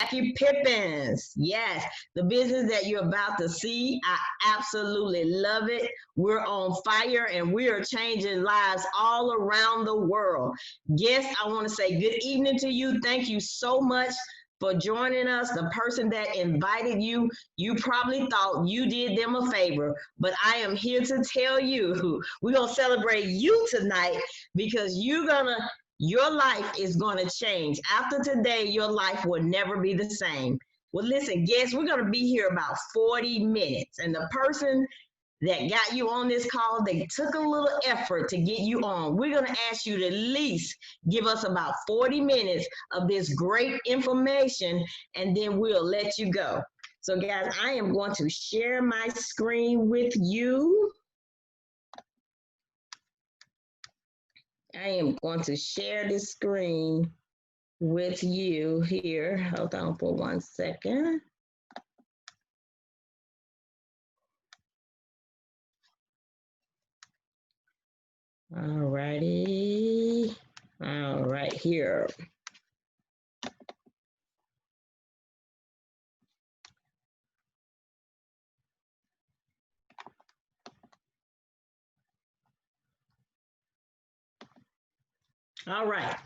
Jackie Pippins. Yes, the business that you're about to see, I absolutely love it. We're on fire and we are changing lives all around the world. Yes, I want to say good evening to you. Thank you so much for joining us. The person that invited you, you probably thought you did them a favor, but I am here to tell you we're going to celebrate you tonight because your life is going to change. After today, your life will never be the same. Well, listen, guys, we're going to be here about 40 minutes. And the person that got you on this call, they took a little effort to get you on. We're going to ask you to at least give us about 40 minutes of this great information, and then we'll let you go. So, guys, I am going to share my screen with you. I am going to share this screen with you here. Hold on for 1 second. All righty. All right, here. All right.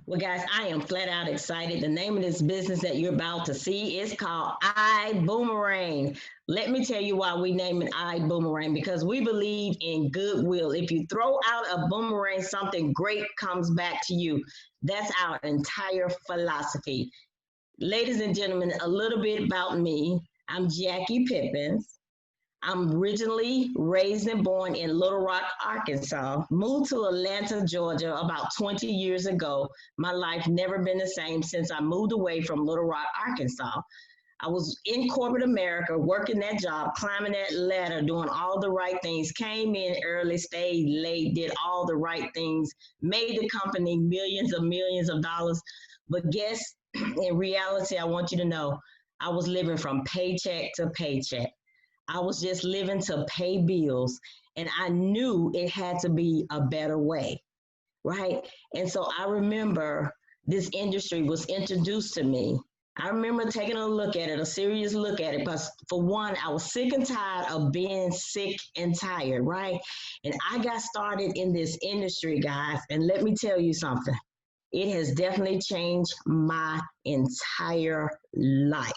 Well, guys, I am flat out excited. The name of this business that you're about to see is called ibuumerang. Let me tell you why we name it ibuumerang, because we believe in goodwill. If you throw out a boomerang, something great comes back to you. That's our entire philosophy. Ladies and gentlemen, a little bit about me. I'm Jackie Pippins. I'm originally raised and born in Little Rock, Arkansas. Moved to Atlanta, Georgia about 20 years ago. My life never been the same since I moved away from Little Rock, Arkansas. I was in corporate America, working that job, climbing that ladder, doing all the right things, came in early, stayed late, did all the right things, made the company millions of dollars. But guess, in reality, I want you to know, I was living from paycheck to paycheck. I was just living to pay bills, and I knew it had to be a better way, right? And so I remember this industry was introduced to me. I remember taking a look at it, a serious look at it, because for one, I was sick and tired of being sick and tired, right? And I got started in this industry, guys, and let me tell you something. It has definitely changed my entire life,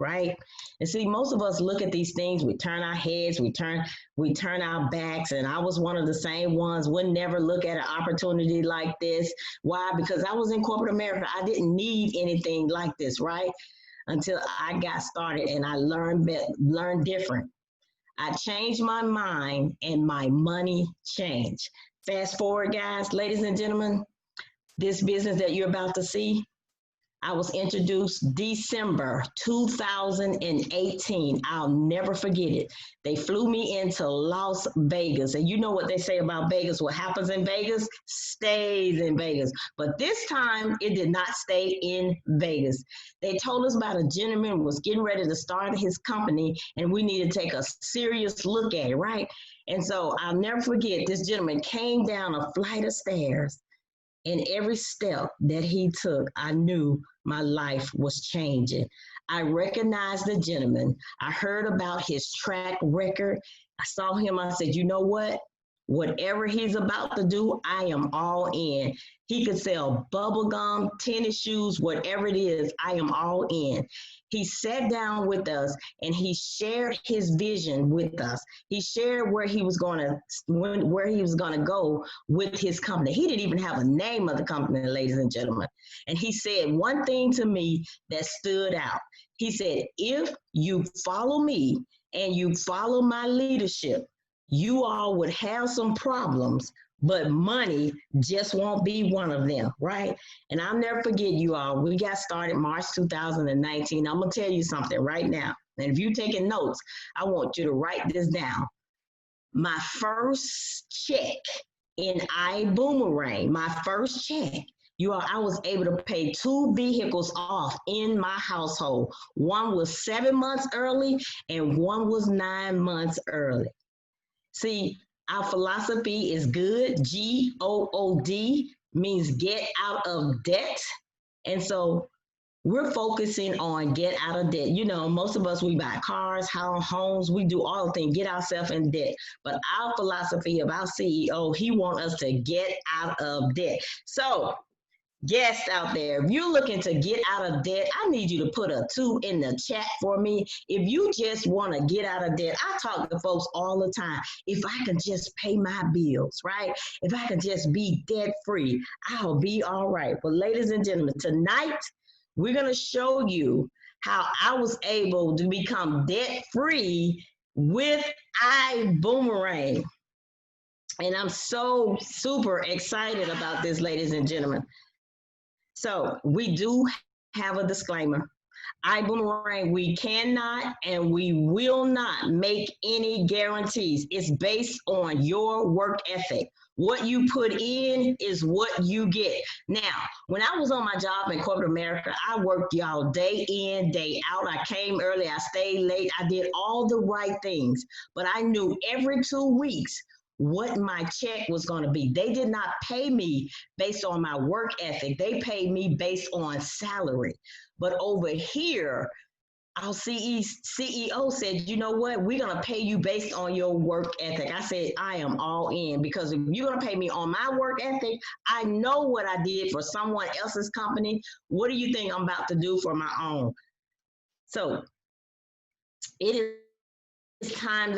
right? And see, most of us look at these things, we turn our heads, we turn our backs, and I was one of the same ones, would never look at an opportunity like this. Why? Because I was in corporate America. I didn't need anything like this, right? Until I got started and I learned different. I changed my mind and my money changed. Fast forward, guys, ladies and gentlemen, this business that you're about to see, I was introduced December 2018. I'll never forget it. They flew me into Las Vegas. And you know what they say about Vegas. What happens in Vegas stays in Vegas. But this time, it did not stay in Vegas. They told us about a gentleman who was getting ready to start his company, and we need to take a serious look at it, right? And so I'll never forget, this gentleman came down a flight of stairs. And every step that he took, I knew my life was changing. I recognized the gentleman. I heard about his track record. I saw him. I said, you know what? Whatever he's about to do, I am all in. He could sell bubble gum, tennis shoes, whatever it is, I am all in. He sat down with us and he shared his vision with us. He shared where he was going to go with his company. He didn't even have a name of the company, ladies and gentlemen. And he said one thing to me that stood out. He said, if you follow me and you follow my leadership, you all would have some problems, but money just won't be one of them, right? And I'll never forget, you all, we got started March 2019. I'm going to tell you something right now. And if you're taking notes, I want you to write this down. My first check in ibuumerang, my first check, you all, I was able to pay 2 vehicles off in my household. One was 7 months early and one was 9 months early. See, our philosophy is good. GOOD means get out of debt. And so we're focusing on get out of debt. You know, most of us, we buy cars, homes, we do all the things, get ourselves in debt. But our philosophy of our CEO, he wants us to get out of debt. So guests out there, if you're looking to get out of debt, I need you to put a 2 in the chat for me. If you just want to get out of debt, I talk to folks all the time. If I can just pay my bills, right? If I can just be debt free, I'll be all right. But ladies and gentlemen, tonight we're going to show you how I was able to become debt free with ibuumerang. And I'm so super excited about this, ladies and gentlemen. So we do have a disclaimer. ibuumerang, we cannot and we will not make any guarantees. It's based on your work ethic. What you put in is what you get. Now, when I was on my job in corporate America, I worked y'all day in, day out. I came early, I stayed late, I did all the right things. But I knew every 2 weeks what my check was going to be. They did not pay me based on my work ethic. They paid me based on salary. But over here, our CEO said, you know what, we're going to pay you based on your work ethic. I said, I am all in, because if you're going to pay me on my work ethic, I know what I did for someone else's company. What do you think I'm about to do for my own? So it is time,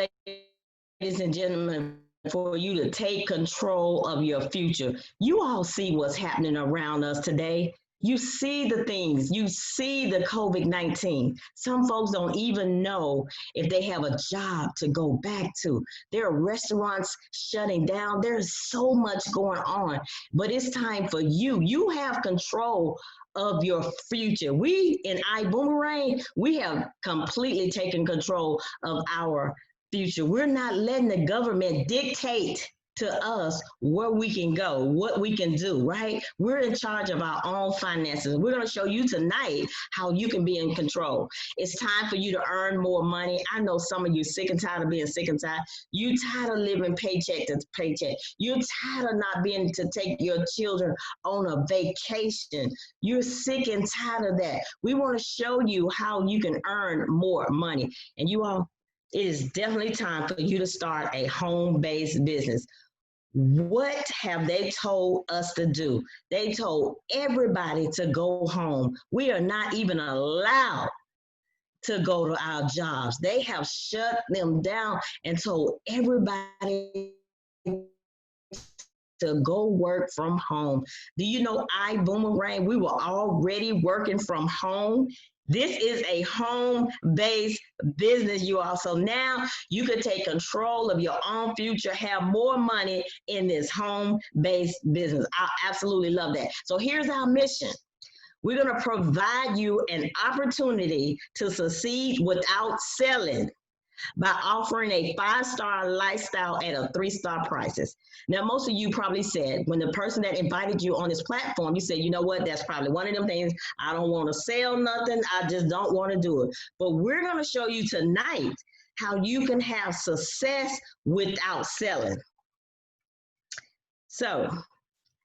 ladies and gentlemen, for you to take control of your future. You all see what's happening around us today. You see the things, you see the COVID-19. Some folks don't even know if they have a job to go back to. There are restaurants shutting down. There's so much going on, but it's time for you. You have control of your future. We in ibuumerang, we have completely taken control of our future. We're not letting the government dictate to us where we can go, what we can do, right? We're in charge of our own finances. We're going to show you tonight how you can be in control. It's time for you to earn more money. I know some of you sick and tired of being sick and tired. You tired of living paycheck to paycheck. You're tired of not being able to take your children on a vacation. You're sick and tired of that. We want to show you how you can earn more money. And you all, it is definitely time for you to start a home-based business. What have they told us to do? They told everybody to go home. We are not even allowed to go to our jobs. They have shut them down and told everybody to go work from home. Do you know ibuumerang? We were already working from home. This is a home-based business, you all. So now you can take control of your own future, have more money in this home-based business. I absolutely love that. So here's our mission. We're going to provide you an opportunity to succeed without selling by offering a 5-star lifestyle at a 3-star prices. Now, most of you probably said, when the person that invited you on this platform, you said, you know what, that's probably one of them things, I don't want to sell nothing, I just don't want to do it. But we're going to show you tonight how you can have success without selling. So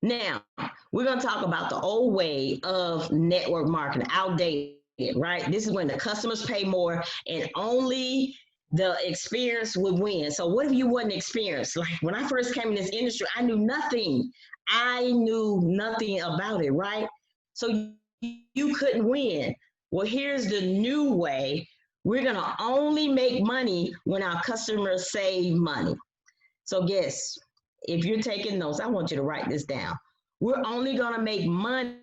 now we're going to talk about the old way of network marketing, outdated, right? This is when the customers pay more and only the experience would win. So what if you wasn't experienced? Like when I first came in this industry, I knew nothing. I knew nothing about it, right? So you couldn't win. Well, here's the new way. We're going to only make money when our customers save money. So guess, if you're taking notes, I want you to write this down. We're only going to make money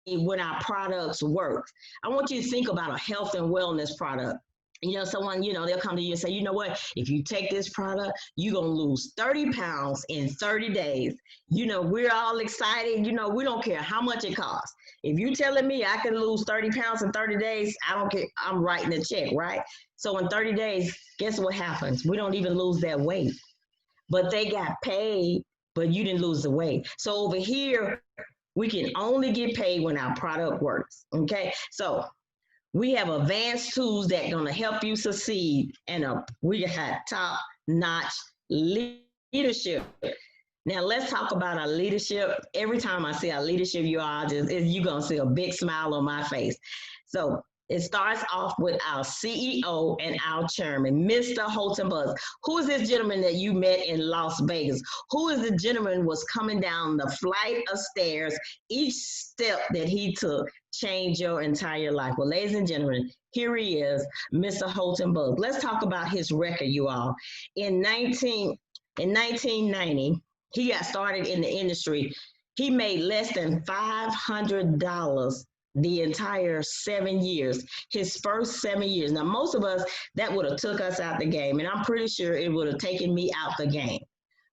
when our products work. I want you to think about a health and wellness product. You know, someone, you know, they'll come to you and say, you know what, if you take this product, you're going to lose 30 pounds in 30 days. You know, we're all excited. You know, we don't care how much it costs. If you're telling me I can lose 30 pounds in 30 days, I don't care. I'm writing a check, right? So in 30 days, guess what happens? We don't even lose that weight. But they got paid, but you didn't lose the weight. So over here, we can only get paid when our product works, okay? So we have advanced tools that are going to help you succeed, and we have top-notch leadership. Now let's talk about our leadership. Every time I see our leadership, you're gonna see a big smile on my face. So it starts off with our CEO and our chairman, Mr. Holton Buzz. Who is this gentleman that you met in Las Vegas? Who is the gentleman was coming down the flight of stairs? Each step that he took changed your entire life. Well, ladies and gentlemen, here he is, Mr. Holton Buzz. Let's talk about his record, you all. In 1990, he got started in the industry. He made less than $500 the entire 7 years, his first 7 years. Now, most of us, that would have took us out the game, and I'm pretty sure it would have taken me out the game.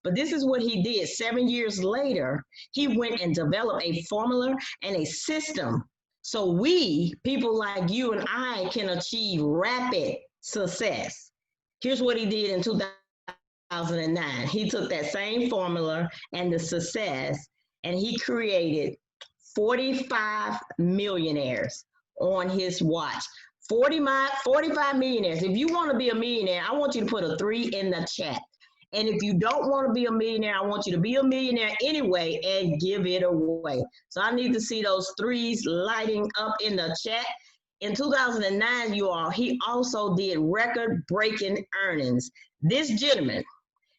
But this is what he did. 7 years later, he went and developed a formula and a system so we, people like you and I, can achieve rapid success. Here's what he did in 2009. He took that same formula and the success, and he created 45 millionaires on his watch. 45 millionaires. If you want to be a millionaire, I want you to put a 3 in the chat. And if you don't want to be a millionaire, I want you to be a millionaire anyway and give it away. So I need to see those 3s lighting up in the chat. In 2009, you all, he also did record-breaking earnings. This gentleman,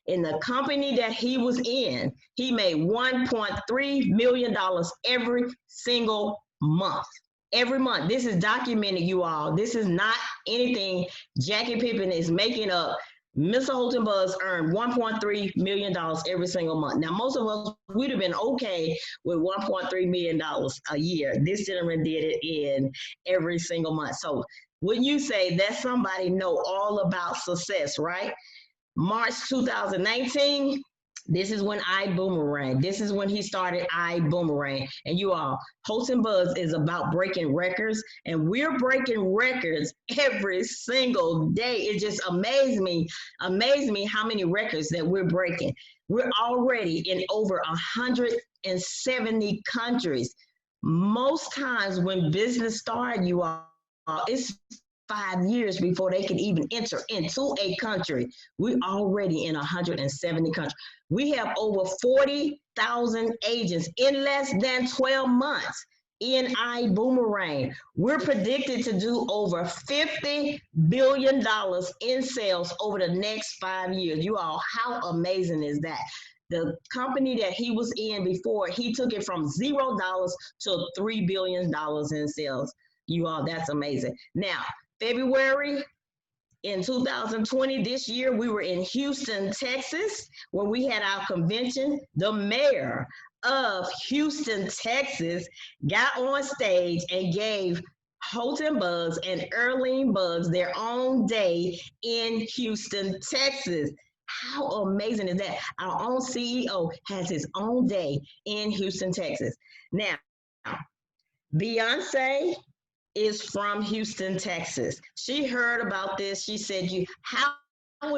in the company that he was in, he made $1.3 million every single month. Every month. This is documented, you all. This is not anything Jackie Pippin is making up. Mr. Holton Buzz earned $1.3 million every single month. Now, most of us, we'd have been okay with $1.3 million a year. This gentleman did it in every single month. So when you say that somebody know all about success, right? March 2019, this is when ibuumerang. This is when he started ibuumerang. And you all, Holton Buzz is about breaking records, and we're breaking records every single day. It just amazed me how many records that we're breaking. We're already in over 170 countries. Most times when business started, you all, it's 5 years before they can even enter into a country. We're already in 170 countries. We have over 40,000 agents in less than 12 months in ibuumerang. We're predicted to do over $50 billion in sales over the next 5 years. You all, how amazing is that? The company that he was in before, he took it from $0 to $3 billion in sales. You all, that's amazing. Now, February in 2020, this year, we were in Houston, Texas, where we had our convention. The mayor of Houston, Texas, got on stage and gave Holton Buzz and Erlene Buzz their own day in Houston, Texas. How amazing is that? Our own CEO has his own day in Houston, Texas. Now, Beyonce is from Houston, Texas. She heard about this. She said, how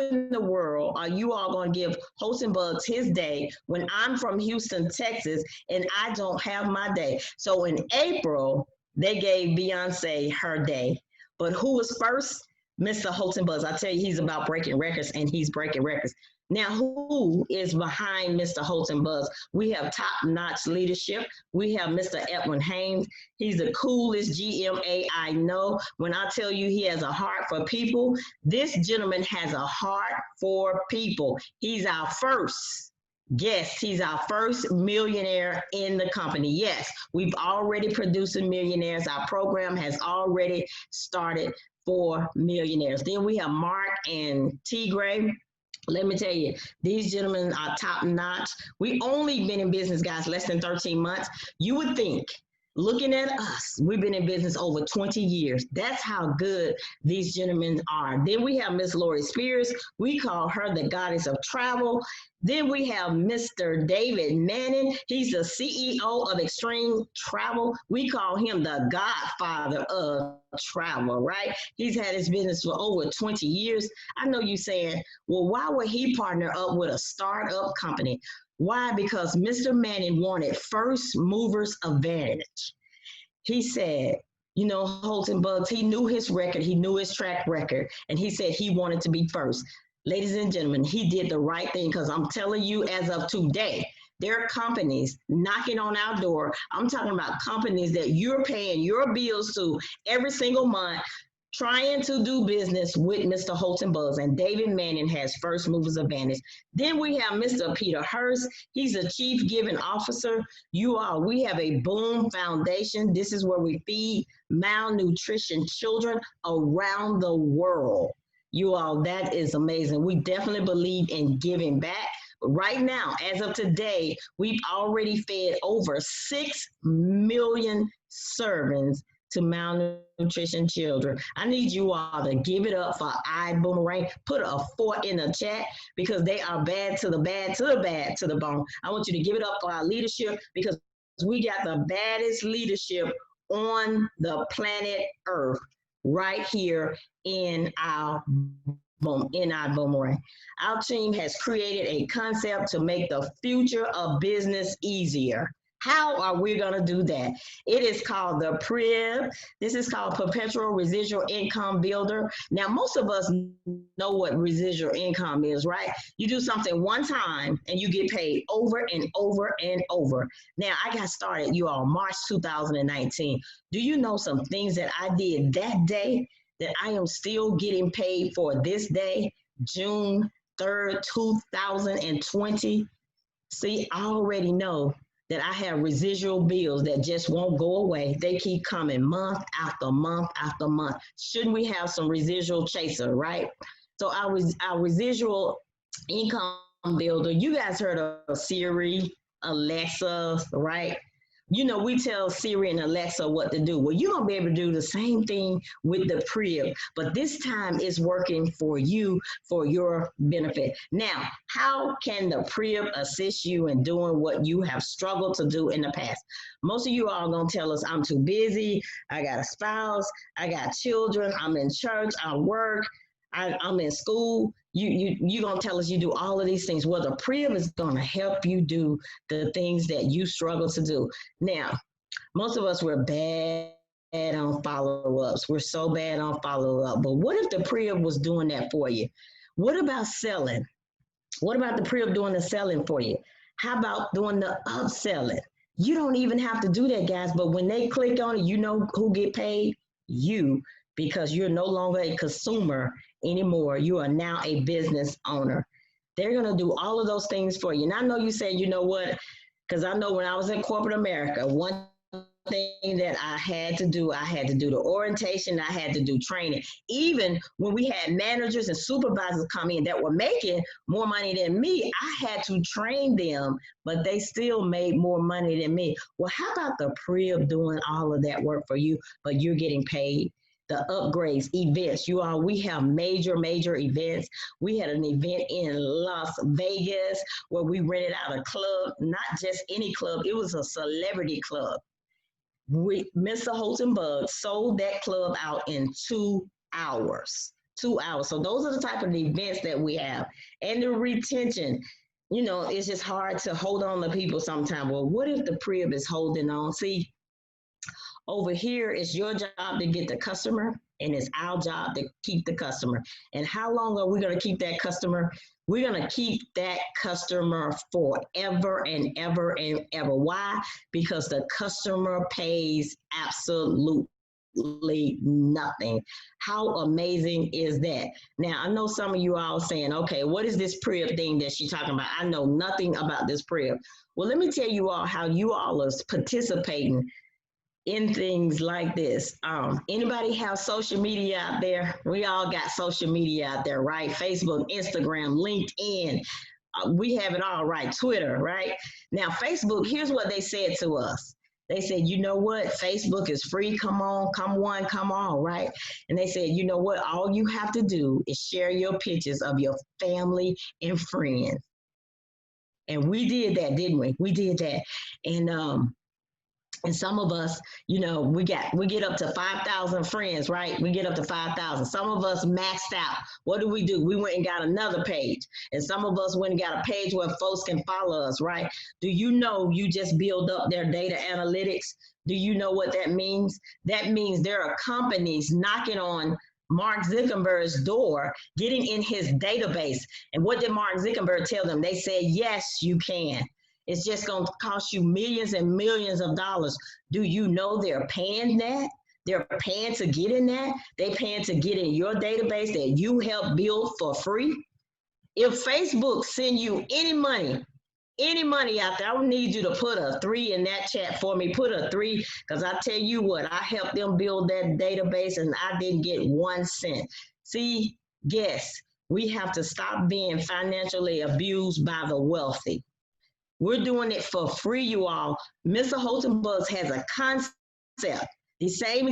in the world are you all going to give Holton Buzz his day when I'm from Houston, Texas, and I don't have my day? So in April, they gave Beyonce her day. But who was first? Mr. Holton Buzz. I tell you, he's about breaking records, and he's breaking records. Now, who is behind Mr. Holton Buzz? We have top-notch leadership. We have Mr. Edwin Haynes. He's the coolest GMA I know. When I tell you he has a heart for people, this gentleman has a heart for people. He's our first guest. He's our first millionaire in the company. Yes, we've already produced millionaires. Our program has already started for millionaires. Then we have Mark and T. Gray. Let me tell you, these gentlemen are top notch. We only been in business, guys, less than 13 months. You would think, looking at us, we've been in business over 20 years. That's how good these gentlemen are. Then we have Miss Lori Spears. We call her the goddess of travel. Then we have Mr. David Manning. He's the CEO of Extreme Travel. We call him the godfather of travel, right? He's had his business for over 20 years. I know you saying, well, why would he partner up with a startup company? Why? Because Mr. Manning wanted first movers advantage. He said, you know, Holton Buzz, he knew his record, he knew his track record, and he said he wanted to be first. Ladies and gentlemen, he did the right thing because I'm telling you, as of today, there are companies knocking on our door. I'm talking about companies that you're paying your bills to every single month, trying to do business with Mr. Holton Buggs, and David Manning has first movers advantage. Then we have Mr. Peter Hurst. He's a chief giving officer. You all, we have a Boom Foundation. This is where we feed malnutrition children around the world. You all, that is amazing. We definitely believe in giving back. Right now, as of today, we've already fed over 6 million servings to malnutrition children. I need you all to give it up for ibuumerang. Put a 4 in the chat because they are bad to the bad to the bad to the bone. I want you to give it up for our leadership because we got the baddest leadership on the planet Earth right here in our boomerang. Our team has created a concept to make the future of business easier. How are we going to do that? It is called the PRIB. This is called Perpetual Residual Income Builder. Now, most of us know what residual income is, right? You do something one time and you get paid over and over and over. Now, I got started, you all, March 2019. Do you know some things that I did that day that I am still getting paid for this day, June 3rd, 2020? See, I already know that I have residual bills that just won't go away. They keep coming month after month after month. Shouldn't we have some residual chaser, right? So our residual income builder, you guys heard of Siri, Alexa, right? You know, we tell Siri and Alexa what to do. Well, you're going to be able to do the same thing with the PRIB, but this time it's working for you, for your benefit. Now, how can the PRIB assist you in doing what you have struggled to do in the past? Most of you are going to tell us, I'm too busy, I got a spouse, I got children, I'm in church, I work, I'm in school. You're going to tell us you do all of these things. Well, the PRIB is going to help you do the things that you struggle to do. Now, most of us, we're bad on follow-ups. We're so bad on follow-up. But what if the PRIB was doing that for you? What about selling? What about the PRIB doing the selling for you? How about doing the upselling? You don't even have to do that, guys. But when they click on it, you know who get paid? You, because you're no longer a consumer anymore. You are now a business owner. They're going to do all of those things for you. And I know you say, you know what, because I know when I was in corporate America, one thing that I had to do the orientation, I had to do training. Even when we had managers and supervisors come in that were making more money than me, I had to train them, but they still made more money than me. Well, how about the PRIB doing all of that work for you, but you're getting paid? The upgrades, events, you all, we have major events. We had an event in Las Vegas where we rented out a club, not just any club, it was a celebrity club. Mr. Holton Buggs sold that club out in 2 hours. 2 hours. So those are the type of events that we have. And the retention, you know, it's just hard to hold on to people sometimes. Well, what if the PRIB is holding on? See, over here, it's your job to get the customer, and it's our job to keep the customer. And how long are we going to keep that customer? We're going to keep that customer forever and ever and ever. Why? Because the customer pays absolutely nothing. How amazing is that? Now, I know some of you all saying, okay, what is this PRIB thing that she's talking about? I know nothing about this PRIB. Well, let me tell you all how you all are participating in things like this. Anybody have social media out there? We all got social media out there, right? Facebook, Instagram, LinkedIn. We have it all, right? Twitter, right? Now, Facebook, here's what they said to us. They said, you know what? Facebook is free. Come on, right? And they said, you know what? All you have to do is share your pictures of your family and friends. And we did that, didn't we? We did that. And some of us, you know, we get up to 5,000 friends, right? We get up to 5,000. Some of us maxed out. What do? We went and got another page. And some of us went and got a page where folks can follow us, right? Do you know you just build up their data analytics? Do you know what that means? That means there are companies knocking on Mark Zuckerberg's door, getting in his database. And what did Mark Zuckerberg tell them? They said, yes, you can. It's just going to cost you millions and millions of dollars. Do you know they're paying that? They're paying to get in that. They're paying to get in your database that you help build for free. If Facebook send you any money out there, I would need you to put a 3 in that chat for me. Put a 3, because I tell you what, I helped them build that database and I didn't get 1 cent. See, guess we have to stop being financially abused by the wealthy. We're doing it for free, you all. Mr. Holton Bugs has a concept, the same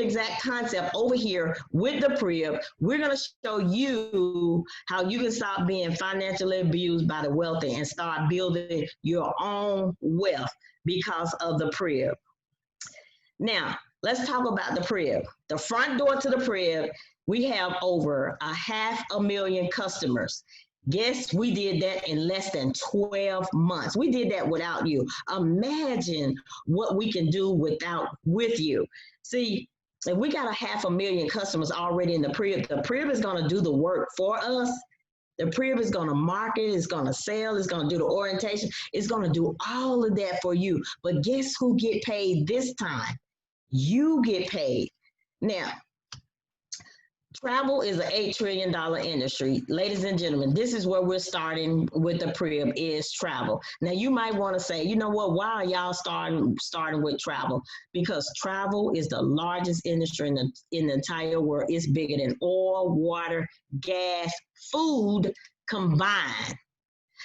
exact concept over here with the Prib. We're going to show you how you can stop being financially abused by the wealthy and start building your own wealth because of the Prib. Now, let's talk about the Prib. The front door to the Prib, we have over 500,000 customers. Guess we did that in less than 12 months. We did that without you. Imagine what we can do with you. See, if we got 500,000 customers already in the Prib is going to do the work for us. The Prib is going to market, it's going to sell, it's going to do the orientation, it's going to do all of that for you. But guess who get paid this time? You get paid. Now, travel is an $8 trillion industry. Ladies and gentlemen, this is where we're starting with the Prib, is travel. Now, you might want to say, you know what, why are y'all starting with travel? Because travel is the largest industry in the entire world. It's bigger than oil, water, gas, food combined.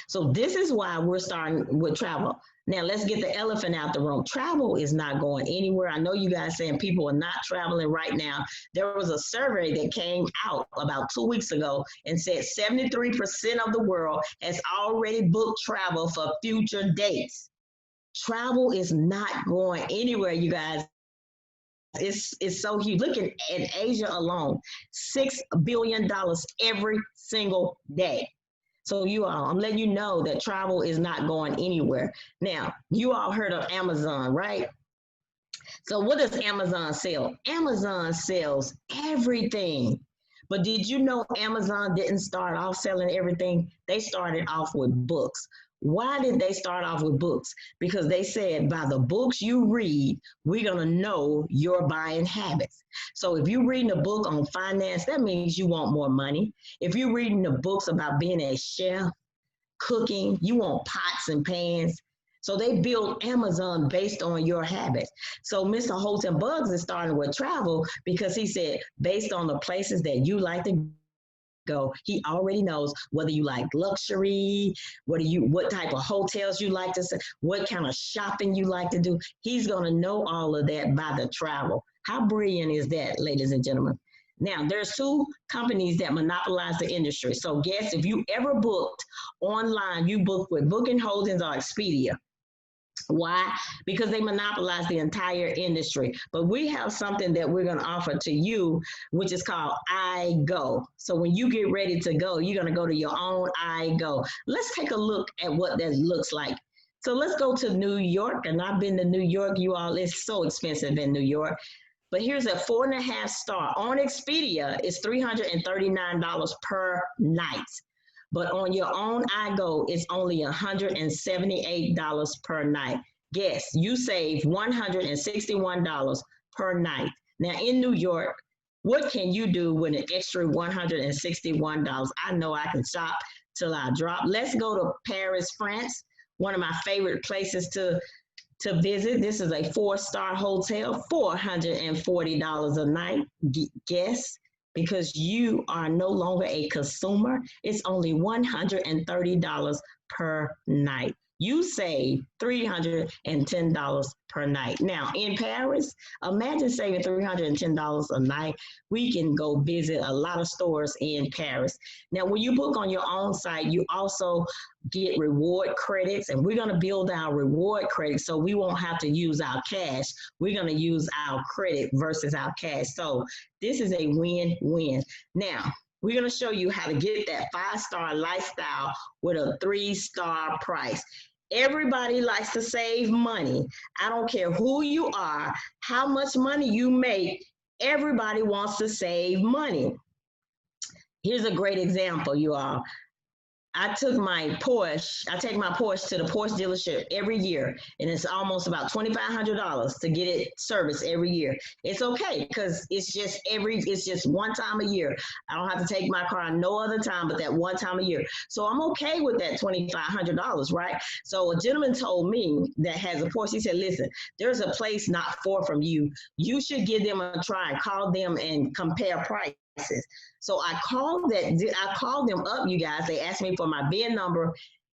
So this is why we're starting with travel. Now, let's get the elephant out the room. Travel is not going anywhere. I know you guys saying people are not traveling right now. There was a survey that came out about 2 weeks ago and said 73% of the world has already booked travel for future dates. Travel is not going anywhere, you guys. It's so huge. Look at Asia alone, $6 billion every single day. So you all, I'm letting you know that travel is not going anywhere. Now, you all heard of Amazon, right? So what does Amazon sell? Amazon sells everything. But did you know Amazon didn't start off selling everything? They started off with books. Why did they start off with books? Because they said, by the books you read, we're going to know your buying habits. So if you're reading a book on finance, that means you want more money. If you're reading the books about being a chef, cooking, you want pots and pans. So they built Amazon based on your habits. So Mr. Holton Bugs is starting with travel because he said, based on the places that you like to go, he already knows whether you like luxury, what type of hotels you like to see, what kind of shopping you like to do. He's going to know all of that by the travel. How brilliant is that, ladies and gentlemen? Now, there's 2 companies that monopolize the industry. So guess if you ever booked online, you booked with Booking Holdings or Expedia. Why? Because they monopolize the entire industry. But we have something that we're going to offer to you, which is called iGo. So when you get ready to go, you're going to go to your own iGo. Let's take a look at what that looks like. So let's go to New York. And I've been to New York, you all. It's so expensive in New York. But here's a 4.5 star. On Expedia, it's $339 per night. But on your own iGo, it's only $178 per night. Guess, you save $161 per night. Now in New York, what can you do with an extra $161? I know I can shop till I drop. Let's go to Paris, France, one of my favorite places to visit. This is a 4-star hotel, $440 a night. Guess, because you are no longer a consumer, it's only $130 per night. You save $310 per night. Now, in Paris, imagine saving $310 a night. We can go visit a lot of stores in Paris. Now, when you book on your own site, you also get reward credits, and we're going to build our reward credits so we won't have to use our cash. We're going to use our credit versus our cash. So this is a win-win. Now, we're going to show you how to get that 5-star lifestyle with a 3-star price. Everybody likes to save money. I don't care who you are, how much money you make. Everybody wants to save money. Here's a great example, you all. I take my Porsche to the Porsche dealership every year, and it's almost about $2,500 to get it serviced every year. It's okay because it's just one time a year. I don't have to take my car no other time but that one time a year. So I'm okay with that $2,500, right? So a gentleman told me that has a Porsche. He said, "Listen, there's a place not far from you. You should give them a try. Call them and compare prices." So I called them up, you guys. They asked me for my VIN number.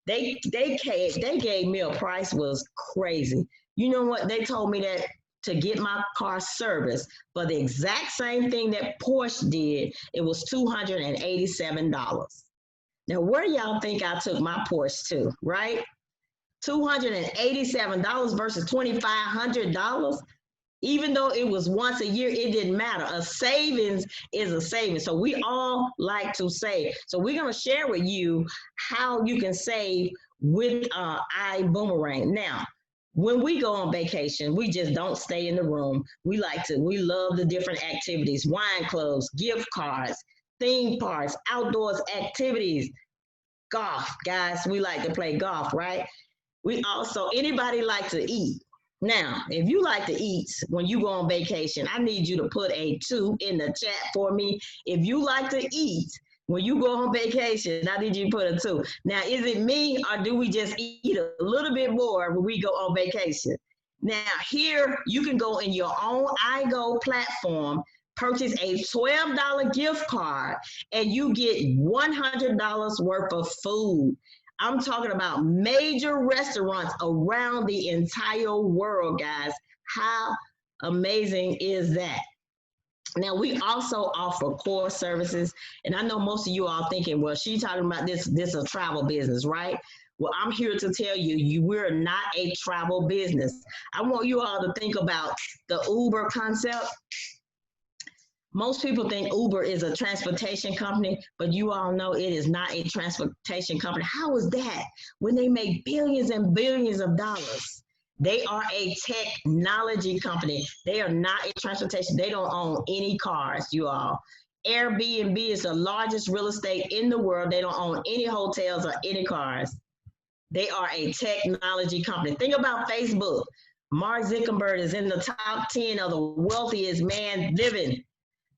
They gave me a price was crazy. You know what? They told me that to get my car serviced for the exact same thing that Porsche did, it was $287. Now, where y'all think I took my Porsche to, right? $287 versus $2,500. Even though it was once a year, it didn't matter. A savings is a savings. So we all like to save. So we're going to share with you how you can save with iBoomerang. Now, when we go on vacation, we just don't stay in the room. We love the different activities, wine clubs, gift cards, theme parks, outdoors activities, golf. Guys, we like to play golf, right? Anybody like to eat? Now, if you like to eat when you go on vacation, I need you to put a 2 in the chat for me. If you like to eat when you go on vacation, I need you to put a 2. Now, is it me or do we just eat a little bit more when we go on vacation? Now, here you can go in your own iGo platform, purchase a $12 gift card, and you get $100 worth of food. I'm talking about major restaurants around the entire world, guys. How amazing is that? Now, we also offer core services. And I know most of you are thinking, well, she's talking about this is a travel business, right? Well, I'm here to tell you, we're not a travel business. I want you all to think about the Uber concept. Most people think Uber is a transportation company, but you all know it is not a transportation company. How is that? When they make billions and billions of dollars, they are a technology company. They are not a transportation. They don't own any cars, you all. Airbnb is the largest real estate in the world. They don't own any hotels or any cars. They are a technology company. Think about Facebook. Mark Zuckerberg is in the top 10 of the wealthiest man living.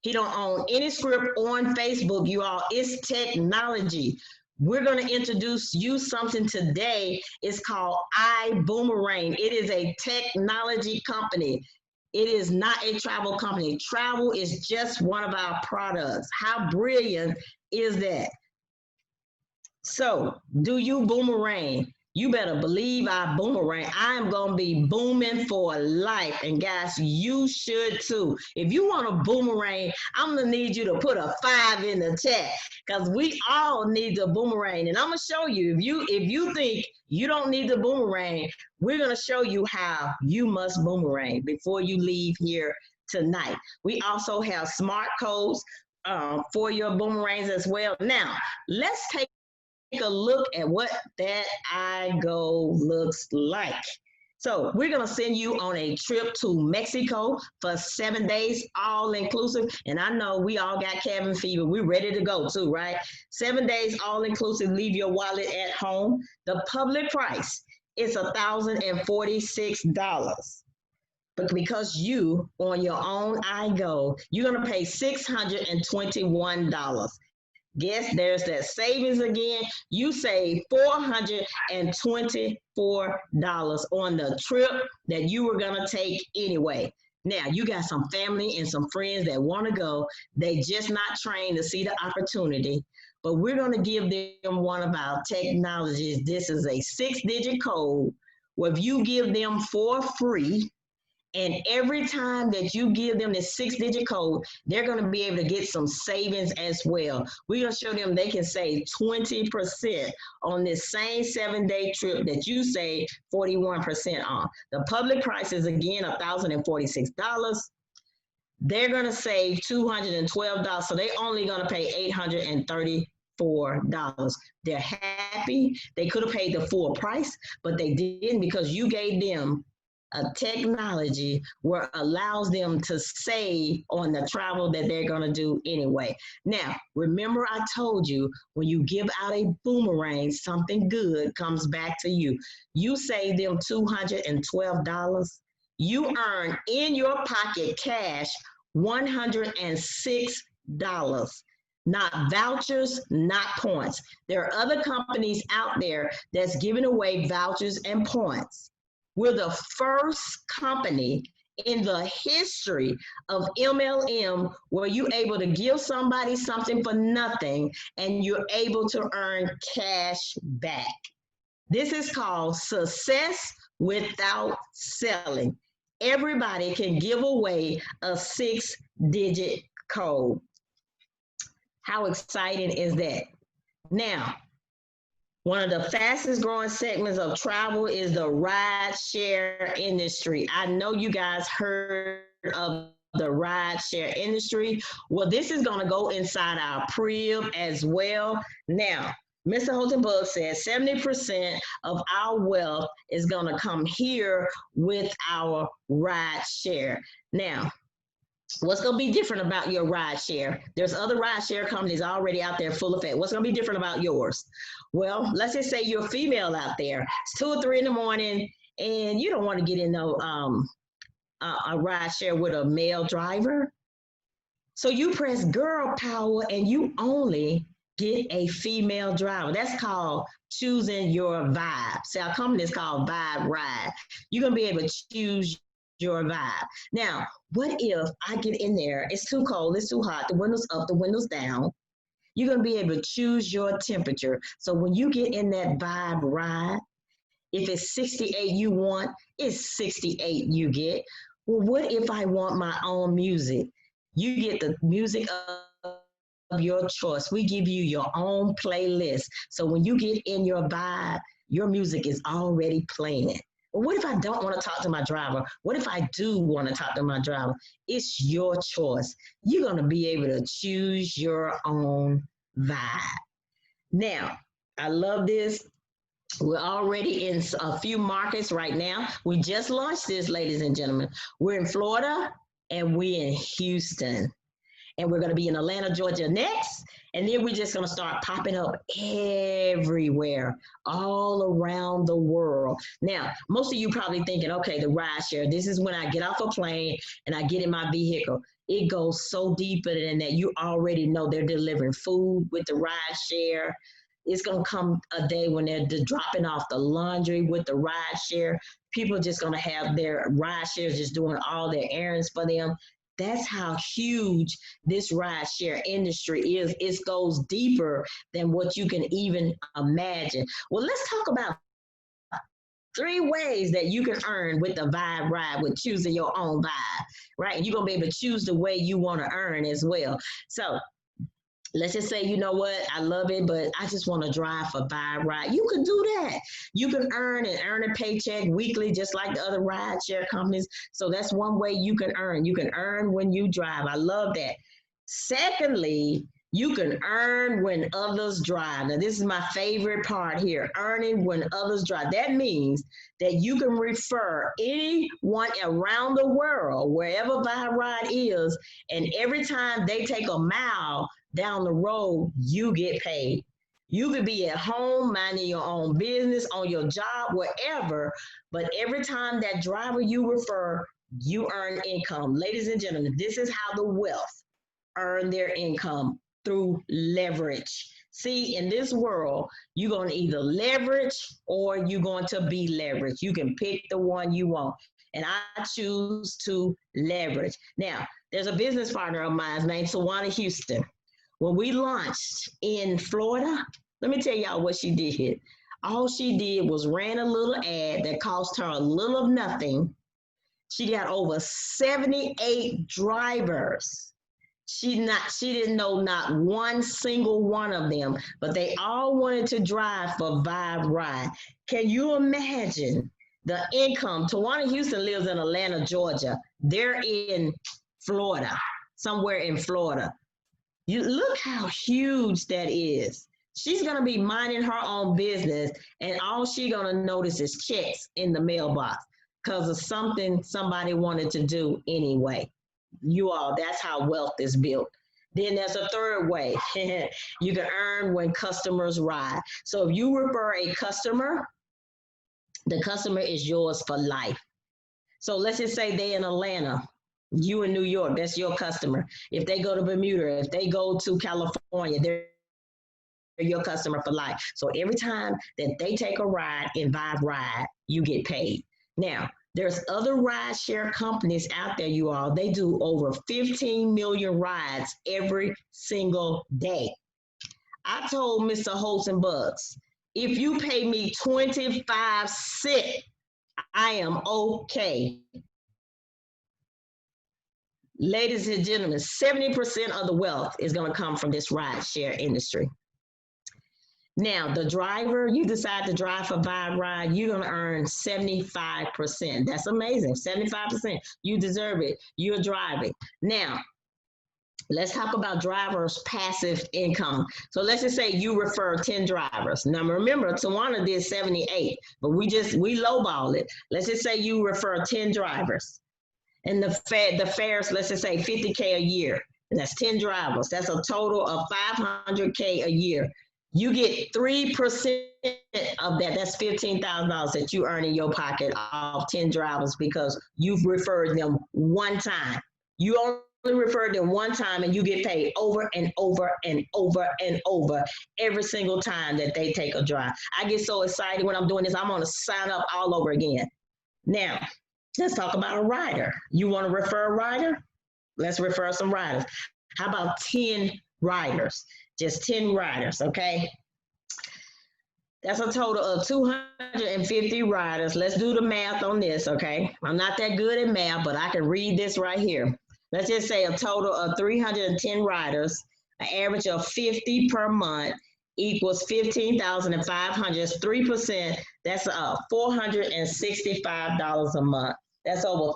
He don't own any script on Facebook, you all. It's technology. We're going to introduce you something today. It's called iBoomerang. It is a technology company. It is not a travel company. Travel is just one of our products. How brilliant is that? So, do you boomerang? You better believe I boomerang. I am going to be booming for life. And guys, you should too. If you want a boomerang, I'm going to need you to put a 5 in the chat because we all need the boomerang. And I'm going to show you, if you think you don't need the boomerang, we're going to show you how you must boomerang before you leave here tonight. We also have smart codes for your boomerangs as well. Now, let's take a look at what that iGo looks like. So we're going to send you on a trip to Mexico for 7 days, all inclusive. And I know we all got cabin fever. We're ready to go too, right? 7 days, all inclusive. Leave your wallet at home. The public price is $1,046. But because you on your own iGo, you're going to pay $621. Guess there's that savings again. You save $424 on the trip that you were going to take anyway. Now, you got some family and some friends that want to go. They just not trained to see the opportunity. But we're going to give them one of our technologies. This is a 6-digit code where if you give them for free, and every time that you give them this 6-digit code, they're going to be able to get some savings as well. We're going to show them they can save 20% on this same 7-day trip that you save 41% on. The public price is, again, $1,046. They're going to save $212. So they're only going to pay $834. They're happy. They could have paid the full price, but they didn't because you gave them a technology where allows them to save on the travel that they're going to do anyway. Now, remember I told you when you give out a boomerang, something good comes back to you. You save them $212. You earn in your pocket cash $106. Not vouchers, not points. There are other companies out there that's giving away vouchers and points. We're the first company in the history of MLM where you're able to give somebody something for nothing and you're able to earn cash back. This is called success without selling. Everybody can give away a 6-digit code. How exciting is that? Now, one of the fastest growing segments of travel is the ride share industry. I know you guys heard of the ride share industry. Well, this is going to go inside our Priv as well. Now, Mr. Holtenberg says 70% of our wealth is going to come here with our ride share. Now, what's going to be different about your ride share? There's other ride share companies already out there full effect. What's going to be different about yours? Well, let's just say you're a female out there. It's 2 or 3 in the morning and you don't want to get in a ride share with a male driver. So you press girl power and you only get a female driver. That's called choosing your vibe. See, our company is called Vibe Ride. You're going to be able to choose your vibe. Now, what if I get in there, it's too cold, it's too hot, the windows up, the windows down. You're going to be able to choose your temperature. So when you get in that vibe ride, if it's 68 you want, it's 68 you get. Well, what if I want my own music? You get the music of your choice. We give you your own playlist. So when you get in your vibe, your music is already playing. But what if I don't want to talk to my driver? What if I do want to talk to my driver? It's your choice. You're going to be able to choose your own vibe. Now, I love this. We're already in a few markets right now. We just launched this, ladies and gentlemen. We're in Florida and we're in Houston. And we're going to be in Atlanta, Georgia next. And then we're just going to start popping up everywhere, all around the world. Now, most of you probably thinking, okay, the ride share, this is when I get off a plane and I get in my vehicle. It goes so deeper than that. You already know they're delivering food with the ride share. It's going to come a day when they're dropping off the laundry with the ride share. People are just going to have their ride shares just doing all their errands for them. That's how huge this ride share industry is. It goes deeper than what you can even imagine. Well, let's talk about 3 ways that you can earn with the Vibe Ride, with choosing your own vibe, right? And you're going to be able to choose the way you want to earn as well. So let's just say, you know what, I love it, but I just want to drive for Vibe Ride. You can do that. You can earn a paycheck weekly, just like the other ride share companies. So that's one way you can earn. You can earn when you drive. I love that. Secondly, you can earn when others drive. Now, this is my favorite part here, earning when others drive. That means that you can refer anyone around the world, wherever Vibe Ride is, and every time they take a mile down the road, you get paid. You could be at home, minding your own business, on your job, wherever, but every time that driver you refer, you earn income. Ladies and gentlemen, this is how the wealth earn their income, through leverage. See, in this world, you're going to either leverage or you're going to be leveraged. You can pick the one you want. And I choose to leverage. Now, there's a business partner of mine named Tawana Houston. When we launched in Florida, let me tell y'all what she did. All she did was ran a little ad that cost her a little of nothing. She got over 78 drivers. She didn't know not one single one of them, but they all wanted to drive for Vibe Ride. Can you imagine the income? Tawana Houston lives in Atlanta, Georgia. They're in Florida, somewhere in Florida. You look how huge that is. She's going to be minding her own business, and all she's going to notice is checks in the mailbox. because of something somebody wanted to do anyway. You all, that's how wealth is built. Then there's a third way. You can earn when customers ride. So if you refer a customer, the customer is yours for life. So let's just say they're in Atlanta, you in New York, that's your customer. If they go to Bermuda, if they go to California, they're your customer for life. So every time that they take a ride and Vibe ride, you get paid. Now, there's other ride share companies out there, you all. They do over 15 million rides every single day. I told Mr. Holtz and Bucks, if you pay me 25 cents, I am okay. Ladies and gentlemen, 70% of the wealth is going to come from this ride share industry. Now, the driver, you decide to drive for Vibe Ride, you're going to earn 75%. That's amazing. 75%. You deserve it. You're driving. Now, let's talk about drivers' passive income. So let's just say you refer 10 drivers. Now, remember, Tawana did 78, but we lowball it. Let's just say you refer 10 drivers. And the fares, let's just say 50K a year. And that's 10 drivers. That's a total of 500K a year. You get 3% of that. That's $15,000 that you earn in your pocket off 10 drivers because you've referred them one time. You only referred them one time and you get paid over and over and over and over every single time that they take a drive. I get so excited when I'm doing this, I'm going to sign up all over again. Now, let's talk about a rider. You want to refer a rider? Let's refer some riders. How about 10 riders? Just 10 riders, okay? That's a total of 250 riders. Let's do the math on this, okay? I'm not that good at math, but I can read this right here. Let's just say a total of 310 riders, an average of 50 per month equals 15,500. 3%, that's $465 a month. That's over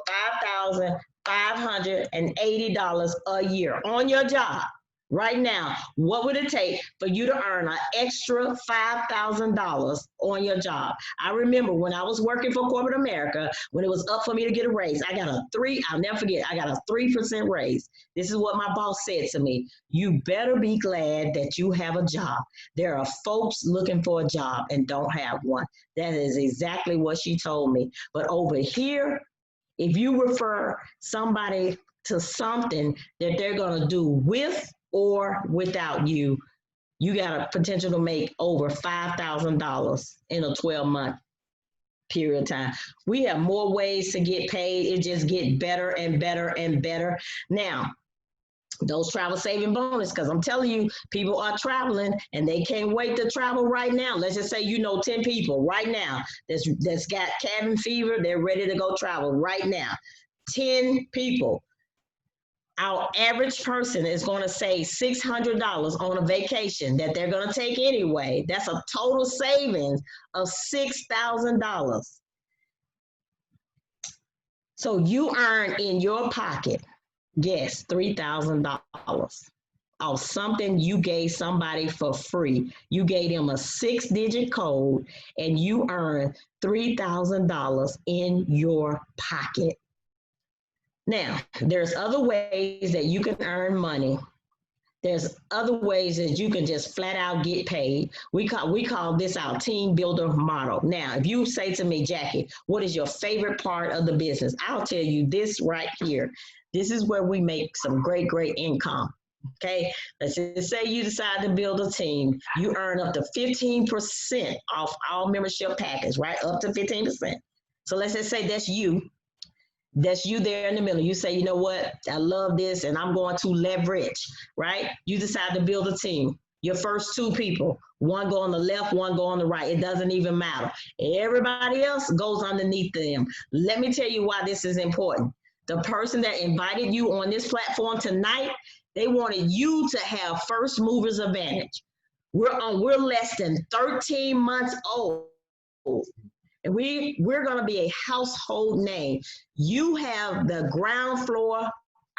$5,580 a year on your job. Right now, what would it take for you to earn an extra $5,000 on your job? I remember when I was working for corporate America, when it was up for me to get a raise, I'll never forget, I got a 3% raise. This is what my boss said to me. You better be glad that you have a job. There are folks looking for a job and don't have one. That is exactly what she told me. But over here, if you refer somebody to something that they're going to do with or without you, you got a potential to make over $5,000 in a 12-month period of time. We have more ways to get paid. It just gets better and better and better. Now, those travel saving bonus, because I'm telling you, people are traveling and they can't wait to travel right now. Let's just say 10 people right now that's got cabin fever. They're ready to go travel right now. 10 people. Our average person is going to save $600 on a vacation that they're going to take anyway. That's a total savings of $6,000. So you earn in your pocket, yes, $3,000 off something you gave somebody for free. You gave them a 6-digit code and you earn $3,000 in your pocket. Now, there's other ways that you can earn money. There's other ways that you can just flat out get paid. We call this our team builder model. Now, if you say to me, Jackie, what is your favorite part of the business? I'll tell you this right here. This is where we make some great, great income. Okay, let's just say you decide to build a team. You earn up to 15% off all membership package, right? Up to 15%. So let's just say that's you. That's you there in the middle. You say, you know what? I love this and I'm going to leverage, right? You decide to build a team. Your first 2 people, one go on the left, one go on the right. It doesn't even matter. Everybody else goes underneath them. Let me tell you why this is important. The person that invited you on this platform tonight, they wanted you to have first movers advantage. We're less than 13 months old. And we're going to be a household name. You have the ground floor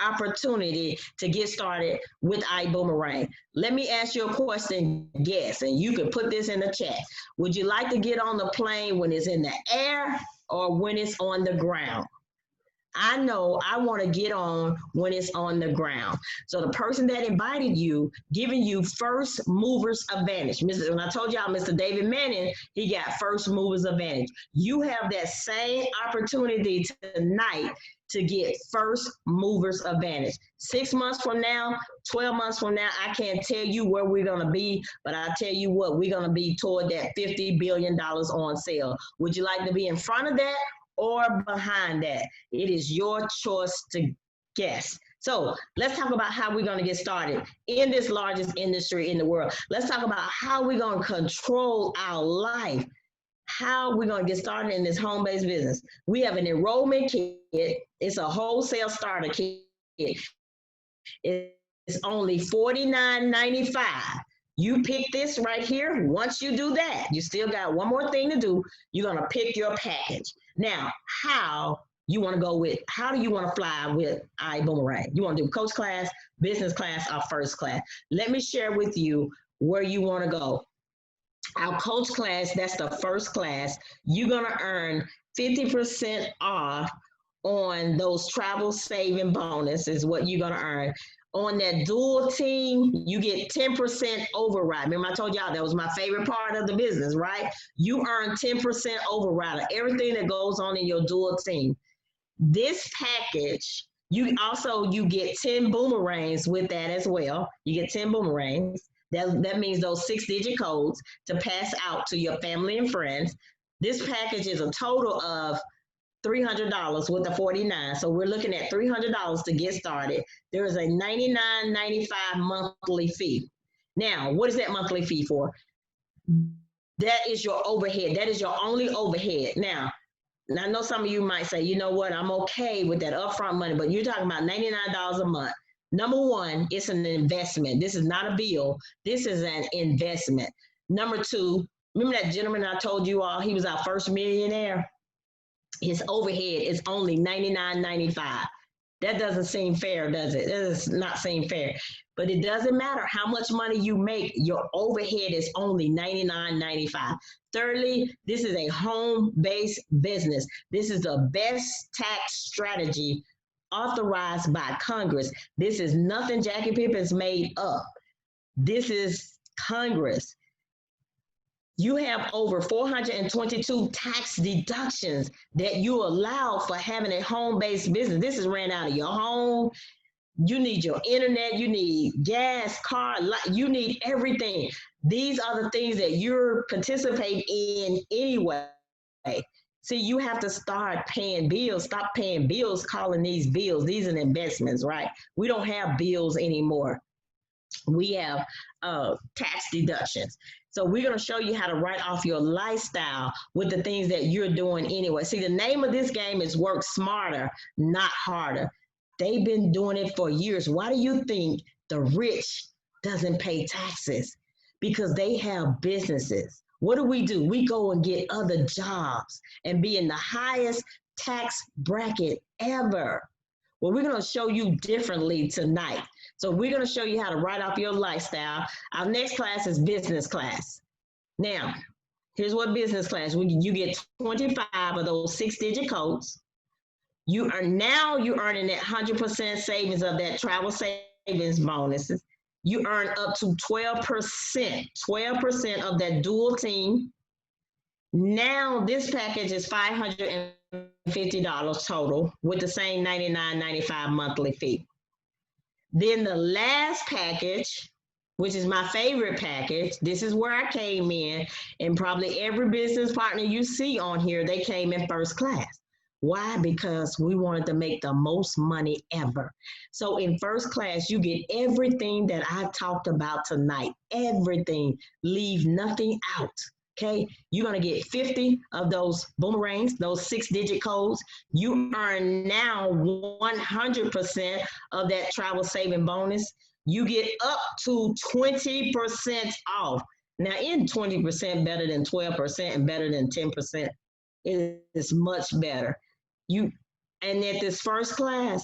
opportunity to get started with iBoomerang. Let me ask you a question, guess, and you can put this in the chat. Would you like to get on the plane when it's in the air or when it's on the ground? I know I want to get on when it's on the ground. So the person that invited you, giving you first movers advantage. When I told y'all, Mr. David Manning, he got first movers advantage. You have that same opportunity tonight to get first movers advantage. 6 months from now, 12 months from now, I can't tell you where we're going to be, but I'll tell you what, we're going to be toward that $50 billion on sale. Would you like to be in front of that or behind that? It is your choice to guess. So let's talk about how we're going to get started in this largest industry in the world. Let's talk about how we're going to control our life. How we're going to get started in this home-based business. We have an enrollment kit. It's a wholesale starter kit. It's only $49.95. You pick this right here. Once you do that, you still got one more thing to do. You're going to pick your package. Now, how do you want to fly with iBoomerang? You want to do coach class, business class, or first class? Let me share with you where you want to go. Our coach class, that's the first class. You're going to earn 50% off on those travel saving bonus is what you're going to earn. On that dual team, you get 10% override. Remember I told y'all that was my favorite part of the business, right? You earn 10% override of everything that goes on in your dual team. This package, you get 10 boomerangs with that as well. You get 10 boomerangs. That means those 6-digit codes to pass out to your family and friends. This package is a total of $300 with the 49. So we're looking at $300 to get started. There is a $99.95 monthly fee. Now, what is that monthly fee for? That is your overhead. That is your only overhead. Now, I know some of you might say, you know what, I'm okay with that upfront money, but you're talking about $99 a month. Number one, it's an investment. This is not a bill. This is an investment. Number two, remember that gentleman I told you all, he was our first millionaire? His overhead is only $99.95. That doesn't seem fair, does it? That does not seem fair. But it doesn't matter how much money you make, your overhead is only $99.95. Thirdly, this is a home-based business. This is the best tax strategy authorized by Congress. This is nothing Jackie Pippins made up. This is Congress. You have over 422 tax deductions that you allow for having a home-based business. This is ran out of your home. You need your internet, you need gas, car, you need everything. These are the things that you're participating in anyway. See, you have to start paying bills. Stop paying bills, calling these bills. These are investments, right? We don't have bills anymore. We have tax deductions. So we're going to show you how to write off your lifestyle with the things that you're doing anyway. See, the name of this game is work smarter, not harder. They've been doing it for years. Why do you think the rich doesn't pay taxes? Because they have businesses. What do? We go and get other jobs and be in the highest tax bracket ever. Well, we're going to show you differently tonight. So we're going to show you how to write off your lifestyle. Our next class is business class. Now, here's what business class, you get 25 of those 6-digit codes. You're earning that 100% savings of that travel savings bonuses. You earn up to 12% of that dual team. Now this package is $550 total with the same $99.95 monthly fee. Then the last package, which is my favorite package, this is where I came in, and probably every business partner you see on here, they came in first class. Why? Because we wanted to make the most money ever. So in first class, you get everything that I talked about tonight, everything, leave nothing out. Okay, you're going to get 50 of those boomerangs, those 6-digit codes. You earn now 100% of that travel saving bonus. You get up to 20% off. Now, in 20% better than 12% and better than 10%, it is much better. And at this first class,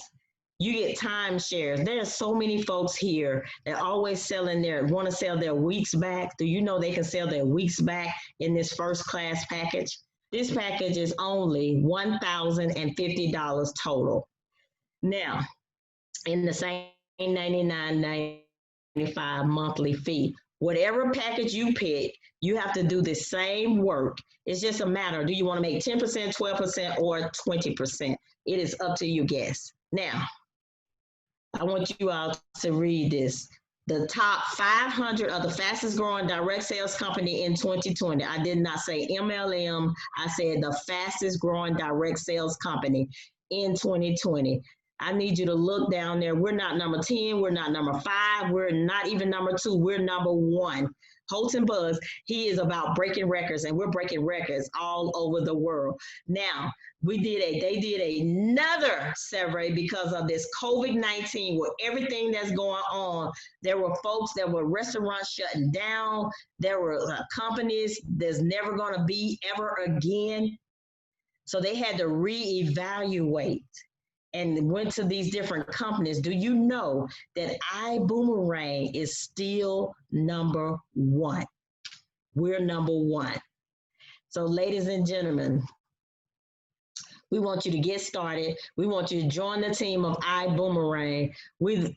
You get timeshares. There's so many folks here that always selling want to sell their weeks back. Do you know they can sell their weeks back in this first class package? This package is only $1,050 total. Now, in the same $99.95 monthly fee, whatever package you pick, you have to do the same work. It's just a matter, do you want to make 10%, 12%, or 20%? It is up to you guests. Now, I want you all to read this. The top 500 of the fastest growing direct sales company in 2020. I did not say MLM. I said the fastest growing direct sales company in 2020. I need you to look down there. We're not number 10. We're not number 5. We're not even number 2. We're number 1. Holton Buzz, he is about breaking records, and we're breaking records all over the world. Now, they did another survey because of this COVID-19 with everything that's going on. There were folks, there were restaurants shutting down. There were companies there's never going to be ever again. So they had to reevaluate and went to these different companies. Do you know that ibuumerang is still number 1? We're number 1. So ladies and gentlemen, we want you to get started. We want you to join the team of ibuumerang.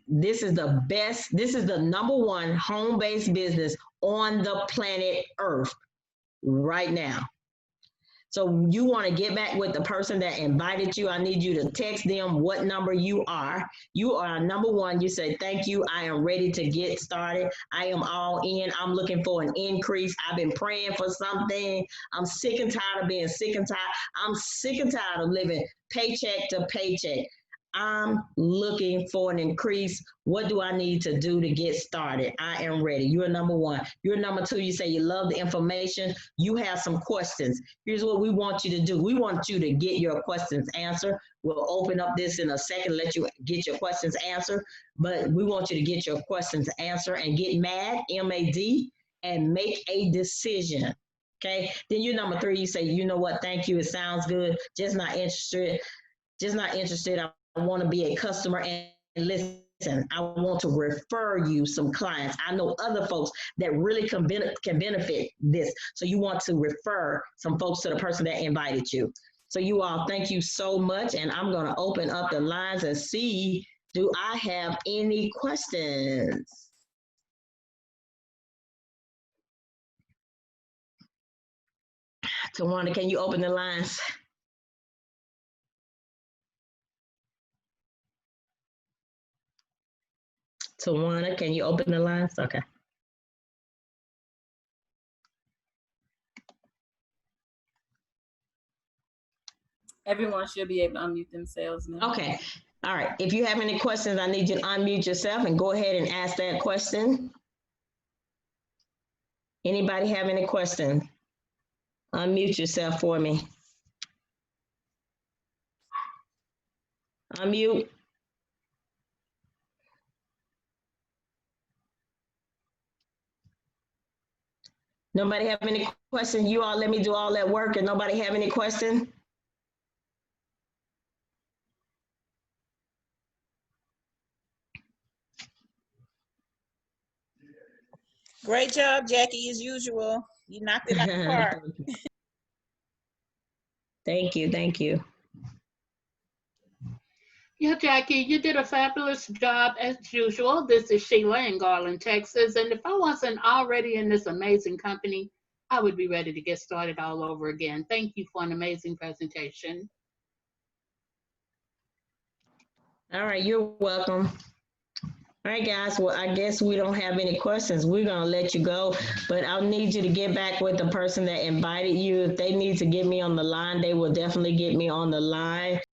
This is the best, this is the number 1 home-based business on the planet Earth right now. So you want to get back with the person that invited you. I need you to text them what number you are. You are number 1. You say, thank you. I am ready to get started. I am all in. I'm looking for an increase. I've been praying for something. I'm sick and tired of being sick and tired. I'm sick and tired of living paycheck to paycheck. I'm looking for an increase. What do I need to do to get started? I am ready. You're number 1. You're number 2. You say you love the information. You have some questions. Here's what we want you to do. We want you to get your questions answered. We'll open up this in a second, let you get your questions answered. But we want you to get your questions answered and get mad, M-A-D, and make a decision. Okay? Then you're number 3. You say, you know what? Thank you. It sounds good. Just not interested. I want to be a customer and listen. I want to refer you some clients. I know other folks that really can benefit this. So you want to refer some folks to the person that invited you. So you all, thank you so much. And I'm going to open up the lines and see, do I have any questions? Tawana, can you open the lines? Tawana, can you open the lines? Okay. Everyone should be able to unmute themselves now. Okay. All right. If you have any questions, I need you to unmute yourself and go ahead and ask that question. Anybody have any questions? Unmute yourself for me. Unmute. Nobody have any questions? You all let me do all that work and nobody have any questions? Great job, Jackie, as usual. You knocked it out of the park. Thank you. Thank you. Yeah, Jackie, you did a fabulous job as usual. This is Sheila in Garland, Texas. And if I wasn't already in this amazing company, I would be ready to get started all over again. Thank you for an amazing presentation. All right, you're welcome. All right, guys, well, I guess we don't have any questions. We're going to let you go, but I'll need you to get back with the person that invited you. If they need to get me on the line, they will definitely get me on the line.